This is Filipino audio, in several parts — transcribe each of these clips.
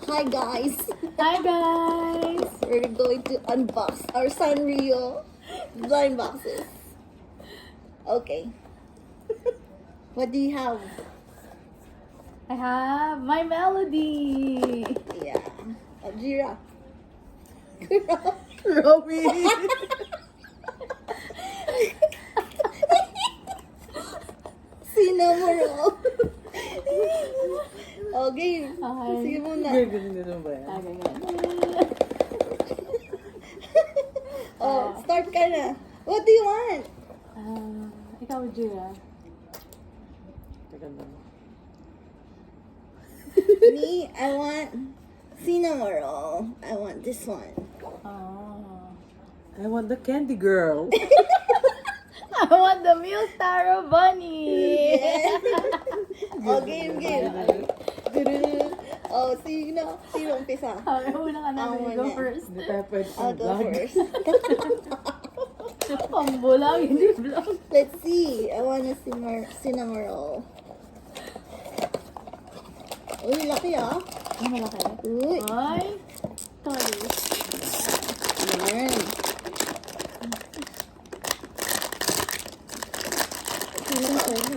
Hi guys! Hi guys! We're going to unbox our Sanrio blind boxes. Okay. What do you have? I have my melody! Yeah. Ajira. Romy! Cinnamoroll. Okay. Okay. Sige muna. Ganun ba yan? Okay, Oh, start ka na. What do you want? ikaw, Jira. Teka lang. Me, I want Cinnamoroll. I want this one. Oh. I want the candy girl. I want the Milk Taro Bunny! Oh, game. Oh, sino umpisa? Okay, una ka na. Ako Go muna. first. Hindi tayo pwede I'll go vlog. first. Pambulang, hindi vlog. Let's see. I want a Cinnamoroll. Uy, laki ah. Ang malaki. Uy. Ay! Toys. Yan.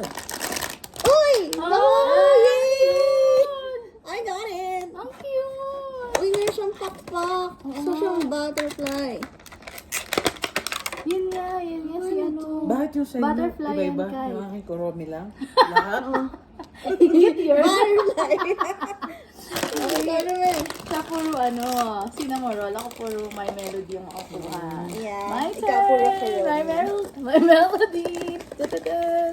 Uy! Oh, yay! I got it! Ang cute! Uy, meron siyang pakpak. Gusto siyang butterfly. Yun nga si ano. Bakit yung sa inyo? Butterfly Iba-iba? yan, Kai. Yung aking kuromi lang? Lahat? Yours. Butterfly! Okay, ikaw naman. Siya puro Cinnamoroll. Ako puro My Melody yung ako kuha. Yeah, My ikaw turn! puro Kuromi. My Melody! Tututun!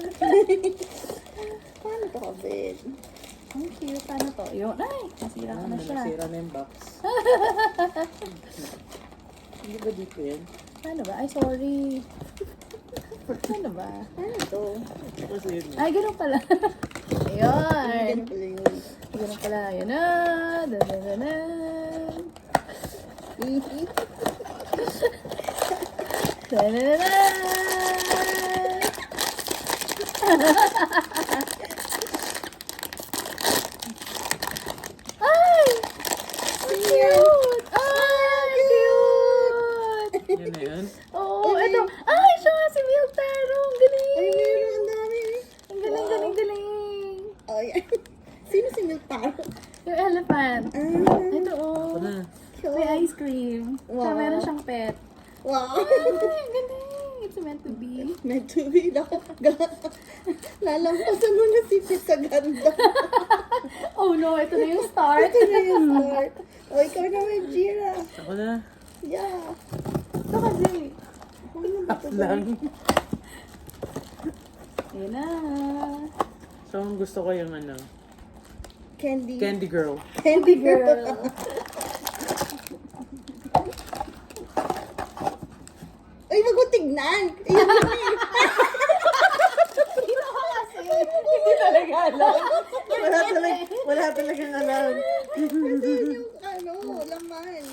Paano to kabit? Ang cute. Paano to? Yun. Ay! Nasira ko na siya. Nasira na yung box. Hindi ba dito yan? Paano ba? Ay, sorry. Paano ba? Paano to? Kasi yun. Ay, ganun pala. Ayun. Ganun pala yun. Ganun pala. Ayun na. Danananan. Danananan. Ay! Cute! Ay, cute! Yan na yan. Oo, ito. Ay, siya nga si Milk Taro. Ang galing. Ay, meron ang dami. Ang galing. Oh, yan. Sino si Milk Taro? Yung elephant. Ito, Ako na. May ice cream. Siya Wow. meron siyang pet. Wow. Ay, ang galing. It's meant to be. Meant to be. Lalampasan mo na si Pit sa ganda. Oh no, ito na yung start. Ito na yung start. O, ikaw naman, Jira. Ako na. Yeah. Ito kasi. Ano ba Half ito? lang. Ayan na. So, ang gusto ko yung Candy. candy girl. Candy girl. Girl. Ay, wag mo tignan. Ayan na eh. Ito ka kasi. Hindi talaga alam. Wala talagang alam. Kasi yung laman.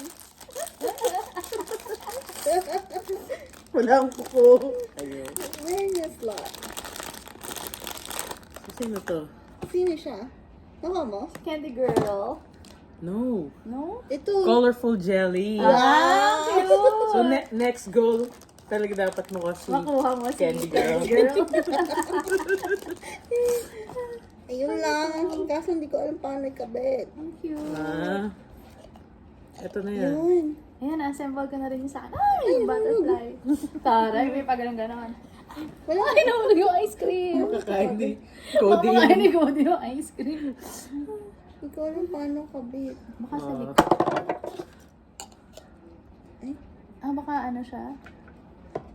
Wala ang kuko. Ayun. Where is slot? Sino to? Sino siya? Nakuha mo? Candy girl. No. No? Ito. Colorful jelly. Ah, cute. So, next goal, talaga dapat mo kasi Makuha mo si candy girl. Ayun lang. Kaso hindi ko alam paano ikabit. Ang cute. Ah. Ito na yan. Yun. Ayan, assemble ka na rin sa Ay, yung butterfly. Taray, may pagalang-ganon. Wala. Ay, nahulog yung ice cream. Kakain ni Cody. Cody. Kumakain ni Cody yung ice cream. Hindi ko alam paano kabit. Baka sa Ah. likod. Ay, Baka ano siya?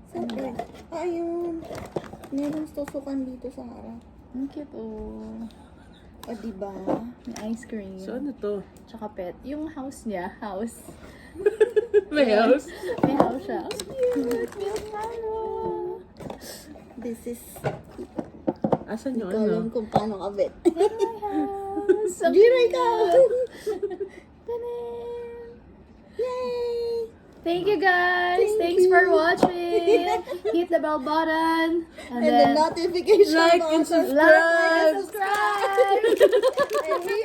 saan ba? Ayun. Meron susukan dito sa harap. Ang cute, oh. O, diba? May ice cream. So, ano to? Tsaka pet. Yung house niya, house. May house? May house siya. Ang cute! Milk Taro! This is, Asan hindi yung ko alam ano? kung paano kabit. My house! Ang Jira, ikaw! Tanan! Yay! Thank you guys! Thank Thanks you. for watching! Hit the bell button! And the notification Like and button. subscribe. Like and subscribe! And we